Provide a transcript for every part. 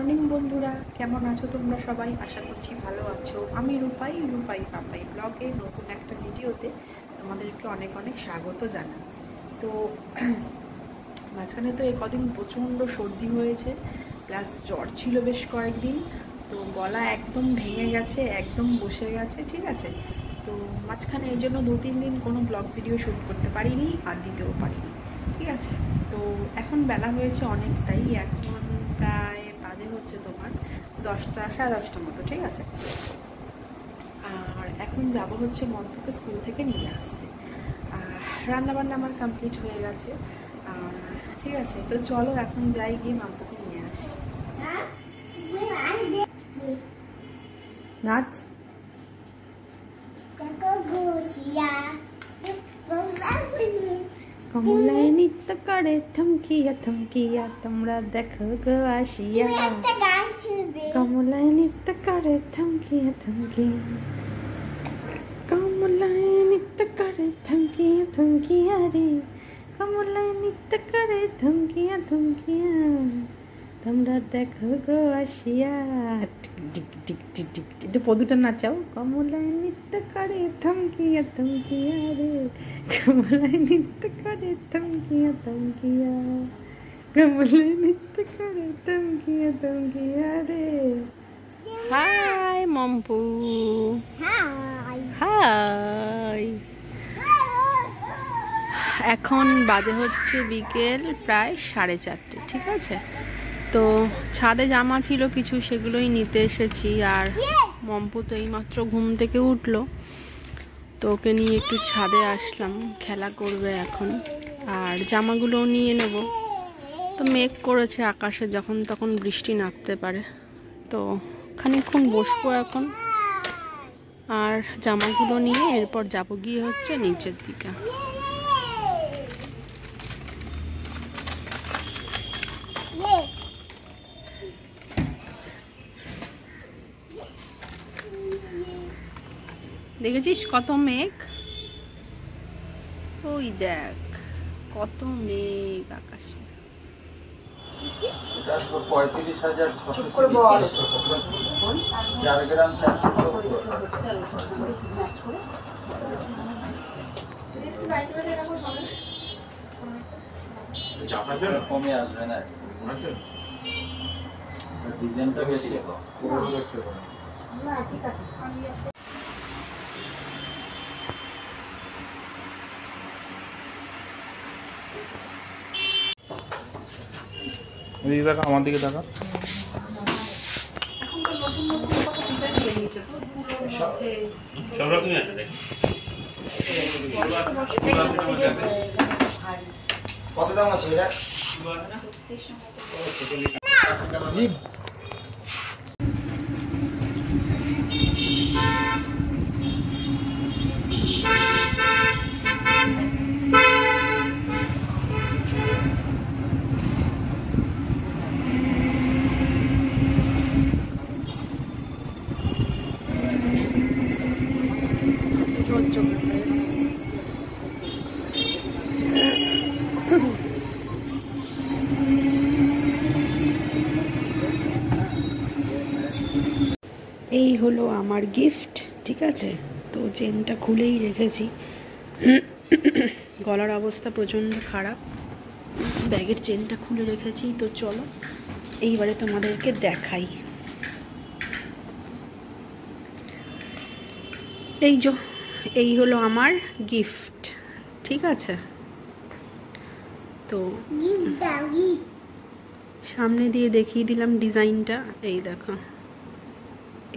Morning বন্ধুরা, কেমন আছো তোমরা সবাই? আশা করছি ভালো আছো। আমি রূপাই পাপাই ব্লগে নতুন একটা ভিডিওতে তোমাদেরকে অনেক অনেক স্বাগত জানাই। তো মাঝখানে তো কদিন প্রচণ্ড সর্দি হয়েছে, প্লাস জ্বর ছিল বেশ কয়েকদিন। তো গলা একদম ভেঙে গেছে, একদম বসে গেছে, ঠিক আছে। তো মাঝখানে এই জন্য 2-3 দিন কোনো ব্লগ ভিডিও শ্যুট করতে পারিনি আর দিতেও পারিনি, ঠিক আছে। তো এখন বেলা হয়েছে অনেকটাই, এখন প্রায় বাজে হচ্ছে তোমার 10টা সাড়ে 10টার মতো, ঠিক আছে। আর এখন যাব হচ্ছে মন্টুকে স্কুল থেকে নিয়ে আসতে। রান্নাবান্না আমার কমপ্লিট হয়ে গেছে, ঠিক আছে। তো চলো এখন যাই, গিয়ে মন্টুকে নিয়ে আসি। নাচ কমলায় নৃত্য করে থমকিয়া থমকিয়া, তোমরা দেখো গো আসিয়া। কমলায় নৃত্য করে থমকিয়া থমকিয়া, কমলায় নৃত্য করে থমকিয়া থমকিয়া রে, কমলায় নৃত্য করে থমকিয়া থমকিয়া, তোমরা দেখো গো আসিয়া। টিক টিক টিক টিক টিক, একটু পদুটা নাচাও। কমলায় নৃত্য করে থমকিয়া থমকিয়া রে, কমলায় নৃত্য করে থমকিয়া থমকিয়া, কমলায় নৃত্য করে থমকিয়া থমকিয়া রে। Hi Mompu, hi. এখন বাজে হচ্ছে বিকেল প্রায় 4:30, ঠিক আছে। তো ছাদে জামা ছিল কিছু, সেগুলোই নিতে এসেছি। আর মম্পু তো এইমাত্র ঘুম থেকে উঠলো, তো ওকে নিয়ে একটু ছাদে আসলাম, খেলা করবে এখন। আর জামাগুলোও নিয়ে নেব। তো মেঘ করেছে আকাশে, যখন তখন বৃষ্টি নামতে পারে। তো খানিকক্ষণ বসবো এখন, আর জামাগুলো নিয়ে এরপর যাবো গিয়ে হচ্ছে নিচের দিকে। দেখেছিস কত মেঘ? ওই দেখ কত মেঘ আকাশে। কমে আসবে না, ডিজাইনটা বেশি ঠিক আছে। দেখা আমার দিকে দেখা। সব রকমই আছে, কত দাম আছে এটা? এই হলো আমার গিফট, ঠিক আছে। তো চেনটা খুলেই রেখেছি, গলার অবস্থা প্রচণ্ড খারাপ, ব্যাগের চেনটা খুলে রেখেছি। তো চলো এইবারে তোমাদেরকে দেখাই। এই হলো আমার গিফট, ঠিক আছে। তো সামনে দিয়ে দেখিয়ে দিলাম ডিজাইনটা, এই দেখো,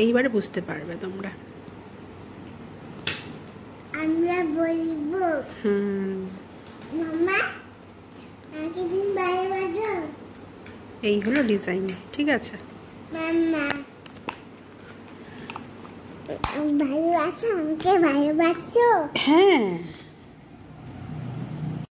এইবারে বুঝতে পারবে তোমরা। আমরা বলবো মামা আগে দিন বাইরে বাজাও। এই হলো ডিজাইন, ঠিক আছে। মামা ভালোবাসো, আমাকে ভালোবাসো? হ্যাঁ।